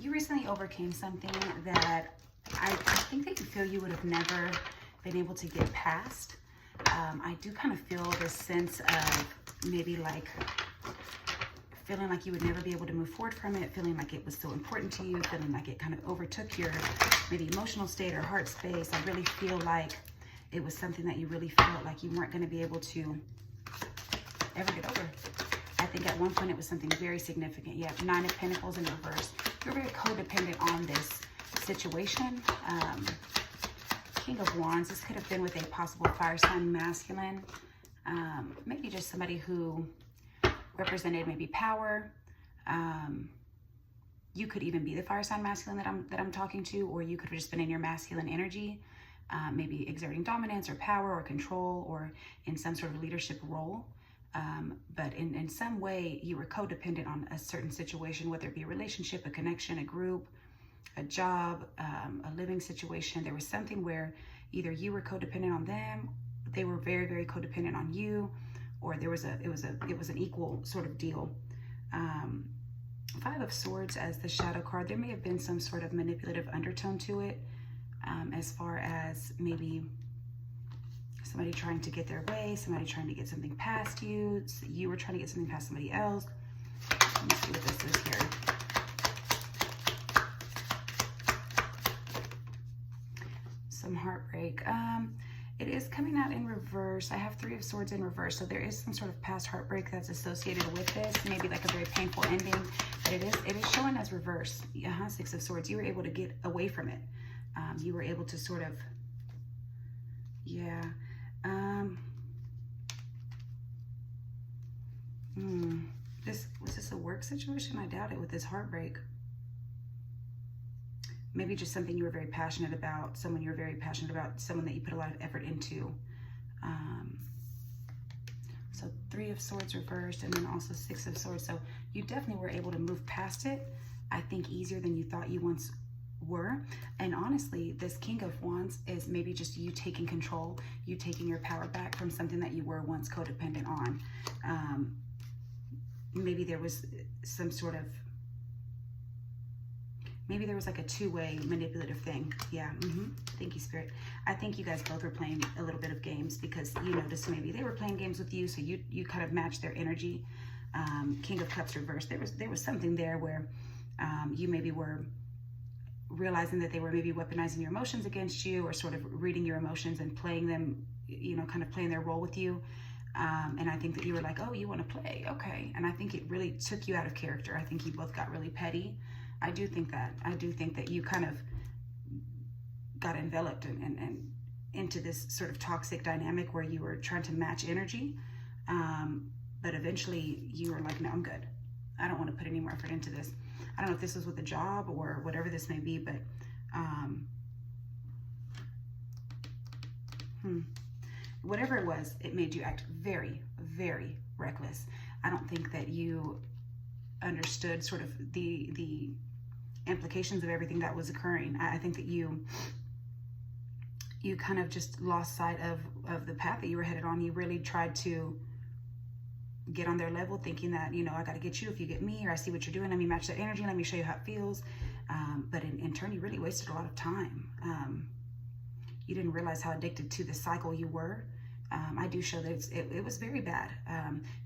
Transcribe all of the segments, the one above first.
you recently overcame something that I think that you feel you would have never been able to get past. I do kind of feel this sense of maybe like feeling like you would never be able to move forward from it, feeling like it was so important to you, feeling like it kind of overtook your maybe emotional state or heart space. I really feel like it was something that you really felt like you weren't going to be able to ever get over. I think at one point it was something very significant. You have 9 of Pentacles in reverse. You're very codependent on this situation. King of Wands. This could have been with a possible fire sign masculine. Maybe just somebody who represented maybe power. You could even be the fire sign masculine that I'm talking to, or you could have just been in your masculine energy, maybe exerting dominance or power or control or in some sort of leadership role. But in some way you were codependent on a certain situation, whether it be a relationship, a connection, a group, a job, a living situation. There was something where either you were codependent on them, they were very, very codependent on you, or it was an equal sort of deal. 5 of Swords as the shadow card. There may have been some sort of manipulative undertone to it, as far as maybe somebody trying to get their way, somebody trying to get something past you, you were trying to get something past somebody else. Let me see what this is here. Some heartbreak. It is coming out in reverse. I have 3 of Swords in reverse, so there is some sort of past heartbreak that's associated with this, maybe like a very painful ending, but it is showing as reverse. 6 of Swords. You were able to get away from it. You were able to sort of, yeah. Was this a work situation? I doubt it with this heartbreak. Maybe just something you were very passionate about, someone you were very passionate about, someone that you put a lot of effort into. So 3 of Swords reversed, and then also 6 of Swords. So you definitely were able to move past it, I think, easier than you thought you once were. And honestly, this King of Wands is maybe just you taking control, you taking your power back from something that you were once codependent on. Maybe there was some sort of, maybe there was like a two-way manipulative thing. Yeah. Thank you, Spirit. I think you guys both were playing a little bit of games, because you noticed maybe they were playing games with you, so you kind of matched their energy. King of Cups reversed. There was something there where you maybe were realizing that they were maybe weaponizing your emotions against you, or sort of reading your emotions and playing them, kind of playing their role with you. And I think that you were like, oh, you want to play? Okay. And I think it really took you out of character. I think you both got really petty. I do think that you kind of got enveloped and into this sort of toxic dynamic where you were trying to match energy. But eventually you were like, no, I'm good. I don't want to put any more effort into this. I don't know if this was with a job or whatever this may be, but whatever it was, it made you act very, very reckless. I don't think that you understood sort of the implications of everything that was occurring. I think that you kind of just lost sight of the path that you were headed on. You really tried to get on their level, thinking that, I got to get you if you get me, or I see what you're doing, let me match that energy, let me show you how it feels. But in turn, you really wasted a lot of time. You didn't realize how addicted to the cycle you were. I do show that it was very bad.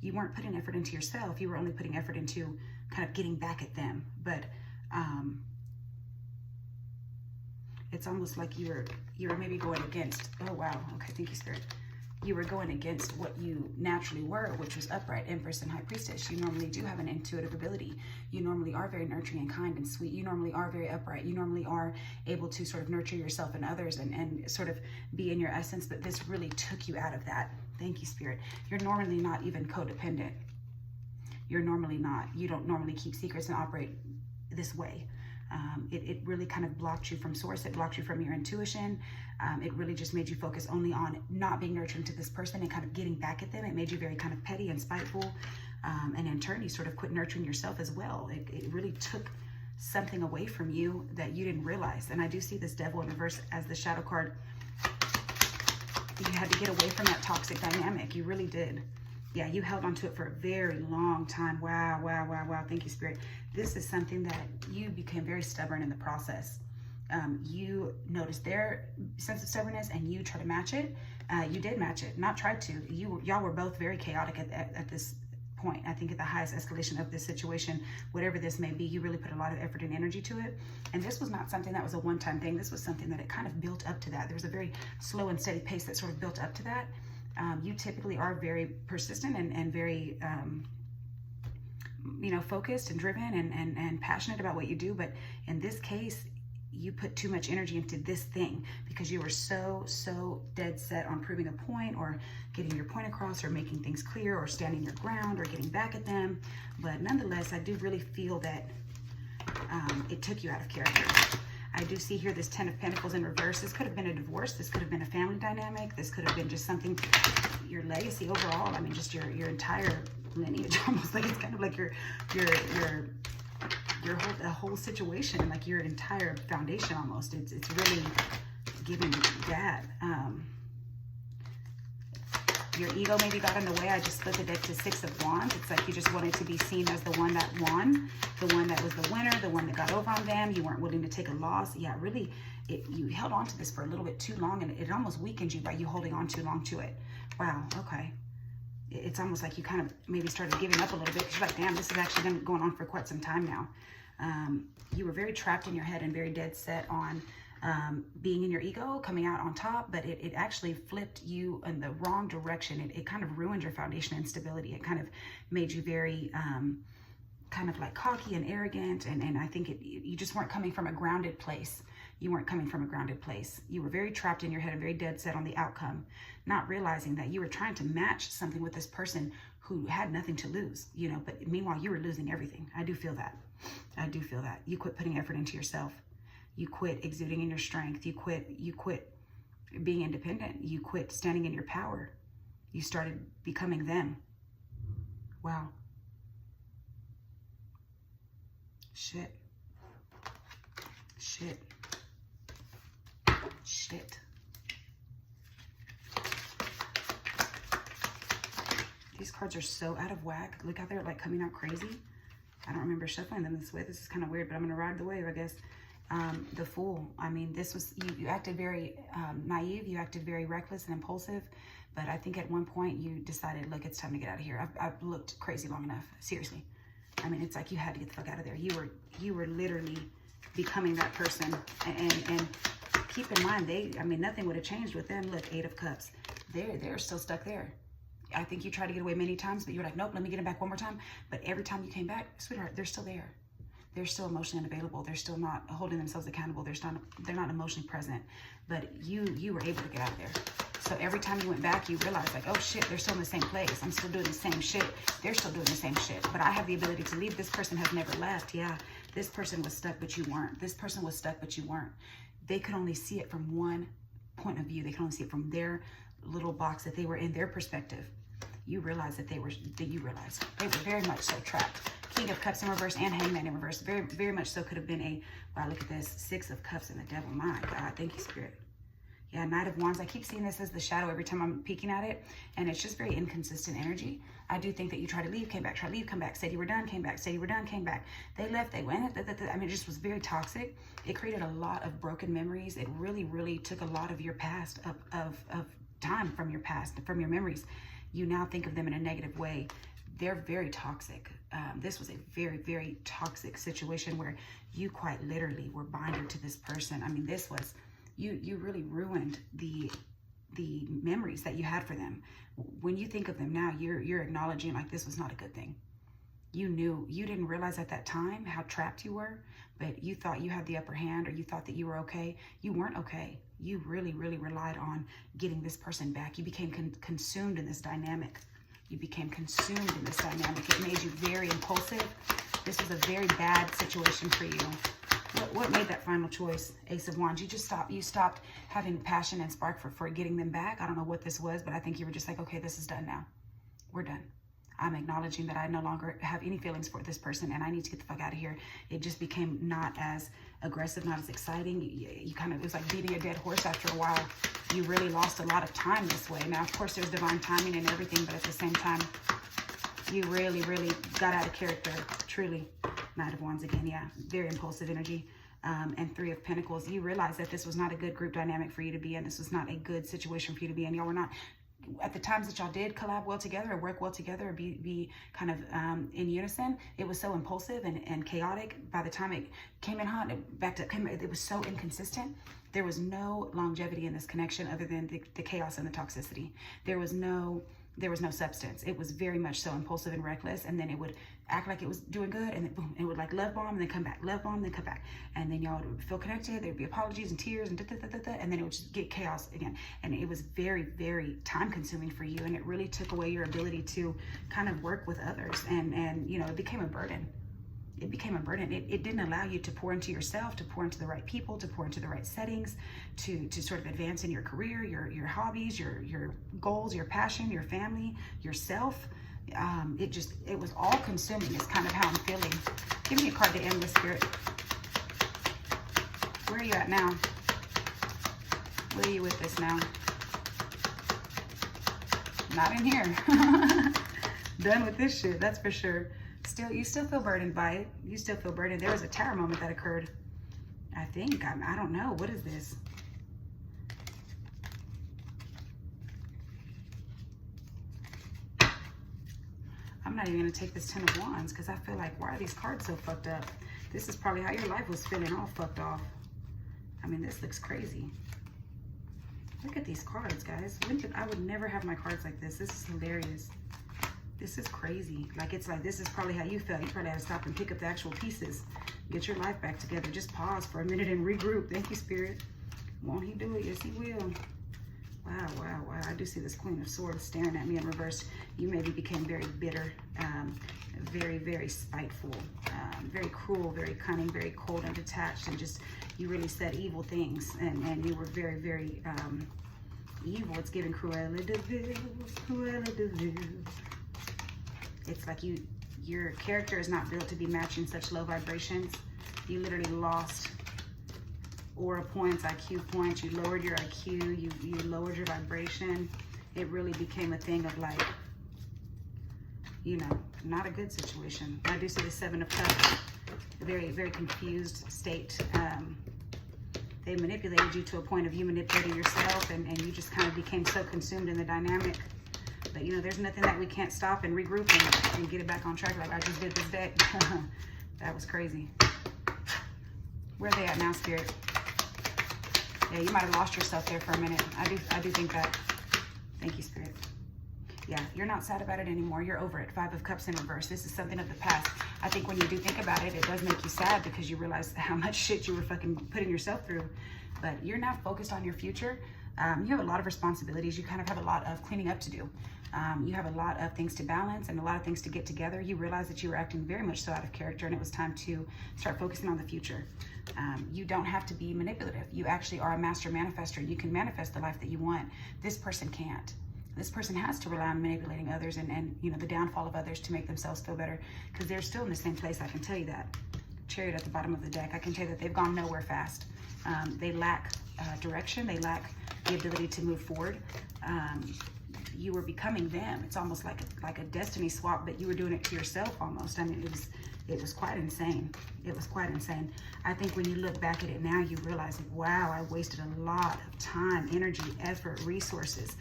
You weren't putting effort into yourself. You were only putting effort into kind of getting back at them. But it's almost like you were maybe going against, oh wow, okay, thank you, Spirit. You were going against what you naturally were, which was upright, Empress and High Priestess. You normally do have an intuitive ability. You normally are very nurturing and kind and sweet. You normally are very upright. You normally are able to sort of nurture yourself and others and sort of be in your essence, but this really took you out of that. Thank you, Spirit. You're normally not even codependent. You're normally not. You don't normally keep secrets and operate this way. It really kind of blocked you from source. It blocked you from your intuition. It really just made you focus only on not being nurturing to this person and kind of getting back at them. It made you very kind of petty and spiteful. And in turn, you sort of quit nurturing yourself as well. It really took something away from you that you didn't realize. And I do see this Devil in reverse as the shadow card. You had to get away from that toxic dynamic. You really did. Yeah, you held on to it for a very long time. Wow, wow, wow, wow. Thank you, Spirit. This is something that you became very stubborn in the process. You noticed their sense of stubbornness and you tried to match it. You did match it, not tried to. Y'all were both very chaotic at this point. I think at the highest escalation of this situation, whatever this may be, you really put a lot of effort and energy to it. And this was not something that was a one-time thing. This was something that it kind of built up to that. There was a very slow and steady pace that sort of built up to that. You typically are very persistent and very, you know, focused and driven and passionate about what you do. But in this case, you put too much energy into this thing because you were so dead set on proving a point or getting your point across or making things clear or standing your ground or getting back at them. But nonetheless, I do really feel that it took you out of character. I do see here this 10 of Pentacles in reverse. This could have been a divorce. This could have been a family dynamic. This could have been just something, your legacy overall. I mean, just your entire lineage, almost like it's kind of like your whole situation, like your entire foundation almost. It's really giving that. Your ego maybe got in the way. I just split the deck to 6 of Wands. It's like you just wanted to be seen as the one that won, the one that was the winner, the one that got over on them. You weren't willing to take a loss. Yeah, really, you held on to this for a little bit too long, and it almost weakened you by you holding on too long to it. Wow, okay. It's almost like you kind of maybe started giving up a little bit because you're like, damn, this has actually been going on for quite some time now. You were very trapped in your head and very dead set on being in your ego, coming out on top, but it actually flipped you in the wrong direction. It kind of ruined your foundation and stability. It kind of made you very kind of like cocky and arrogant, and I think you just weren't coming from a grounded place. You weren't coming from a grounded place. You were very trapped in your head and very dead set on the outcome, not realizing that you were trying to match something with this person who had nothing to lose, you know, but meanwhile you were losing everything. I do feel that. I do feel that. You quit putting effort into yourself. You quit exuding in your strength. You quit being independent. You quit standing in your power. You started becoming them. Wow. Shit. Shit. Shit. These cards are so out of whack. Look how they're like coming out crazy. I don't remember shuffling them this way. This is kind of weird, but I'm going to ride the wave, I guess. The Fool. I mean, this was, you acted very naive. You acted very reckless and impulsive. But I think at one point you decided, look, it's time to get out of here. I've looked crazy long enough. Seriously. I mean, it's like you had to get the fuck out of there. You were literally becoming that person. And keep in mind, I mean, nothing would have changed with them. Look, 8 of Cups. They're still stuck there. I think you tried to get away many times, but you're like, nope, let me get them back one more time. But every time you came back, sweetheart, they're still there. They're still emotionally unavailable. They're still not holding themselves accountable. They're not emotionally present. But you were able to get out of there. So every time you went back, you realized like, oh shit, they're still in the same place. I'm still doing the same shit. They're still doing the same shit. But I have the ability to leave. This person has never left. Yeah, this person was stuck, but you weren't. This person was stuck, but you weren't. They could only see it from one point of view. They could only see it from their little box that they were in, their perspective. You realized that you realized they were very much so trapped. King of Cups in reverse and Hangman in reverse. Very, very much so could have been a, wow, look at this. 6 of Cups and the Devil. My God, thank you, Spirit. Yeah, Knight of Wands. I keep seeing this as the shadow every time I'm peeking at it. And it's just very inconsistent energy. I do think that you tried to leave, came back, tried to leave, come back, said you were done, came back, said you were done, came back. They left, they went. I mean, it just was very toxic. It created a lot of broken memories. It really, really took a lot of your past, of time from your past, from your memories. You now think of them in a negative way. They're very toxic. This was a very, very toxic situation where you quite literally were binded to this person. I mean, this was, you really ruined the memories that you had for them. When you think of them now, you're acknowledging like this was not a good thing. You knew, you didn't realize at that time how trapped you were, but you thought you had the upper hand, or you thought that you were okay. You weren't okay. You really, really relied on getting this person back. You became consumed in this dynamic. You became consumed in this dynamic. It made you very impulsive. This was a very bad situation for you. What made that final choice? Ace of Wands. You stopped having passion and spark for getting them back. I don't know what this was, but I think you were just like, okay, this is done now. We're done. I'm acknowledging that I no longer have any feelings for this person and I need to get the fuck out of here. It just became not as aggressive, not as exciting. You kind of, it was like beating a dead horse after a while. You really lost a lot of time this way. Now, of course, there's divine timing and everything, but at the same time, you really, really got out of character, truly. Knight of Wands again, yeah. Very impulsive energy. And Three of Pentacles. You realize that this was not a good group dynamic for you to be in. This was not a good situation for you to be in. Y'all were not, at the times that y'all did collab well together or work well together or be kind of in unison, it was so impulsive and chaotic. By the time it came in hot, it was so inconsistent. There was no longevity in this connection other than the chaos and the toxicity. There was no substance. It was very much so impulsive and reckless, and then it would act like it was doing good, and then boom, it would like love bomb and then come back, love bomb and then come back, and then y'all would feel connected. There'd be apologies and tears and and then it would just get chaos again. And it was very, very time consuming for you, and it really took away your ability to kind of work with others, and you know, it became a burden. It became a burden. It didn't allow you to pour into yourself, to pour into the right people, to pour into the right settings, to sort of advance in your career, your hobbies, your goals, your passion, your family, yourself. It was all consuming is kind of how I'm feeling. Give me a card to end with, Spirit. Where are you at now? Where are you with this now? Not in here. Done with this shit, that's for sure. You still feel burdened by it. You still feel burdened. There was a tower moment that occurred. I think. I don't know. What is this? I'm not even going to take this Ten of Wands because I feel like, why are these cards so fucked up? This is probably how your life was feeling, all fucked off. I mean, this looks crazy. Look at these cards, guys. I would never have my cards like this. This is hilarious. This is crazy. Like, it's like, this is probably how you felt. You probably had to stop and pick up the actual pieces. Get your life back together. Just pause for a minute and regroup. Thank you, Spirit. Won't he do it? Yes, he will. Wow, wow, wow. I do see this Queen of Swords staring at me in reverse. You maybe became very bitter, very, very spiteful, very cruel, very cunning, very cold and detached, and just, you really said evil things, and you were very, very evil. It's giving Cruella de Vil, Cruella de Vil. It's like your character is not built to be matching such low vibrations. You literally lost aura points, IQ points. You lowered your IQ. You lowered your vibration. It really became a thing of like, you know, not a good situation. I do see the Seven of Cups. A very, very confused state. They manipulated you to a point of you manipulating yourself, and you just kind of became so consumed in the dynamic. But, you know, there's nothing that we can't stop and regroup and get it back on track like I just did this day. That was crazy. Where are they at now, Spirit? Yeah, you might have lost yourself there for a minute. I do think that. Thank you, Spirit. Yeah, you're not sad about it anymore. You're over it. Five of Cups in reverse. This is something of the past. I think when you do think about it, it does make you sad because you realize how much shit you were fucking putting yourself through. But you're now focused on your future. You have a lot of responsibilities. You kind of have a lot of cleaning up to do. You have a lot of things to balance and a lot of things to get together. You realize that you were acting very much so out of character, and it was time to start focusing on the future. You don't have to be manipulative. You actually are a master manifester. You can manifest the life that you want. This person can't. This person has to rely on manipulating others and you know, the downfall of others to make themselves feel better, because they're still in the same place. I can tell you that. Chariot at the bottom of the deck. I can tell you that they've gone nowhere fast. They lack direction. They lack the ability to move forward. You were becoming them. It's almost like a destiny swap, but you were doing it to yourself almost. I mean, it was quite insane. It was quite insane. I think when you look back at it now, you realize, wow, I wasted a lot of time, energy, effort, resources,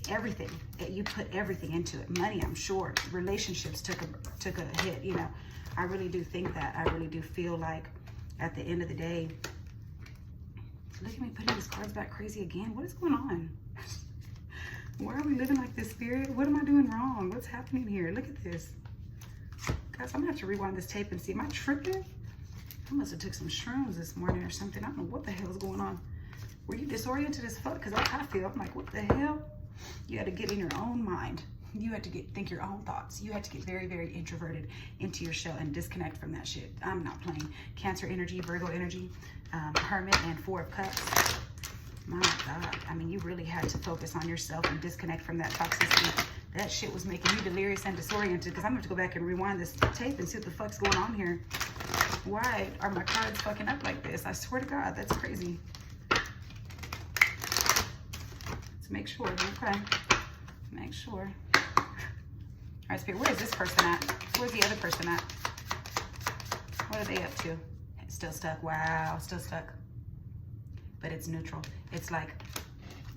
everything. You put everything into it. Money, I'm sure. Relationships took a hit. You know, I really do think that. I really do feel like at the end of the day, look at me putting these cards back crazy again. What is going on? Why are we living like this, Spirit? What am I doing wrong? What's happening here? Look at this. Guys, I'm gonna have to rewind this tape and see. Am I tripping? I must have took some shrooms this morning or something. I don't know what the hell is going on. Were you disoriented as fuck? Because that's how I feel. I'm like, what the hell? You had to get in your own mind. You had to think your own thoughts. You had to get very, very introverted into your shell and disconnect from that shit. I'm not playing. Cancer energy, Virgo energy, Hermit, and Four of Cups. My God. I mean, you really had to focus on yourself and disconnect from that toxicity. That shit was making you delirious and disoriented, because I'm going to go back and rewind this tape and see what the fuck's going on here. Why are my cards fucking up like this? I swear to God, that's crazy. Let's make sure. Okay. Make sure. All right, Spirit, where is this person at? Where's the other person at? What are they up to? Still stuck. Wow, still stuck. But it's neutral. It's like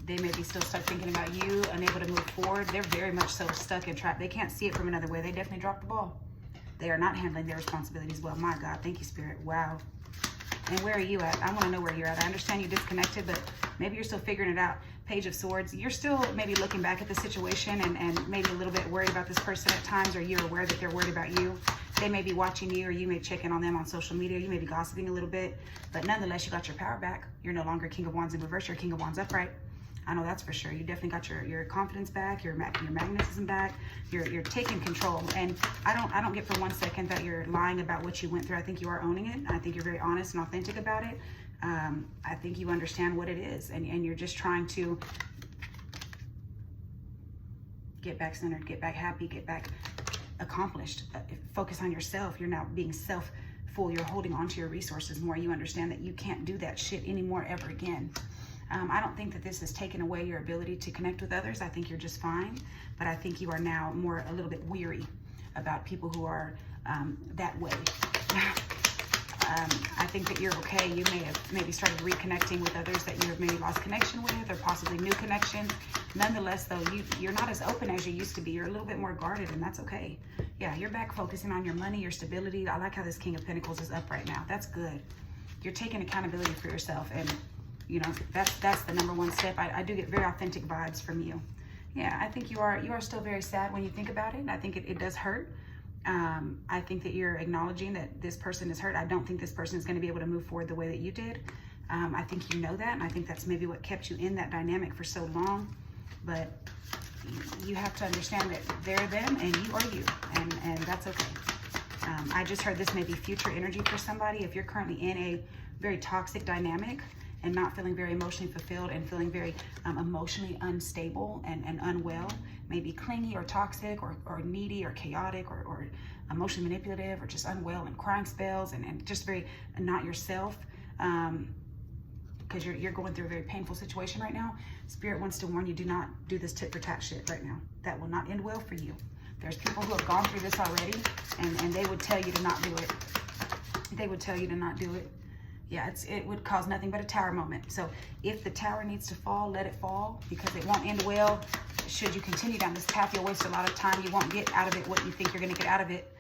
they may be still stuck thinking about you, unable to move forward. They're very much so stuck and trapped. They can't see it from another way. They definitely dropped the ball. They are not handling their responsibilities well. My God, thank you, Spirit. Wow. And where are you at? I want to know where you're at. I understand you're disconnected, but maybe you're still figuring it out. Page of Swords. You're still maybe looking back at the situation and maybe a little bit worried about this person at times, or you're aware that they're worried about you. They may be watching you, or you may check in on them on social media. You may be gossiping a little bit, but nonetheless, you got your power back. You're no longer King of Wands in reverse. You're King of Wands upright. I know that's for sure. You definitely got your confidence back, your magnetism back. You're taking control. And I don't get for 1 second that you're lying about what you went through. I think you are owning it. I think you're very honest and authentic about it. I think you understand what it is, and you're just trying to get back centered, get back happy, get back accomplished. Focus on yourself. You're now being self-full. You're holding on to your resources more. You understand that you can't do that shit anymore ever again. I don't think that this has taken away your ability to connect with others. I think you're just fine, but I think you are now a little bit weary about people who are that way. I think that you're okay. You may have maybe started reconnecting with others that you have maybe lost connection with, or possibly new connections. Nonetheless, though, you're not as open as you used to be. You're a little bit more guarded, and that's okay. Yeah, you're back focusing on your money, your stability. I like how this King of Pentacles is up right now. That's good. You're taking accountability for yourself, and you know, that's the number one step. I do get very authentic vibes from you. Yeah, I think you are still very sad when you think about it. I think it does hurt. I think that you're acknowledging that this person is hurt. I don't think this person is going to be able to move forward the way that you did. I think you know that, and I think that's maybe what kept you in that dynamic for so long. But you have to understand that they're them and you are you, and that's okay. I just heard this may be future energy for somebody. If you're currently in a very toxic dynamic and not feeling very emotionally fulfilled and feeling very emotionally unstable and unwell, maybe clingy or toxic or needy or chaotic or emotionally manipulative or just unwell and crying spells and just very not yourself, because you're going through a very painful situation right now. Spirit wants to warn you, do not do this tit for tat shit right now. That will not end well for you. There's people who have gone through this already, and they would tell you to not do it. They would tell you to not do it. Yeah, it would cause nothing but a tower moment. So if the tower needs to fall, let it fall, because it won't end well. Should you continue down this path, you'll waste a lot of time. You won't get out of it what you think you're going to get out of it.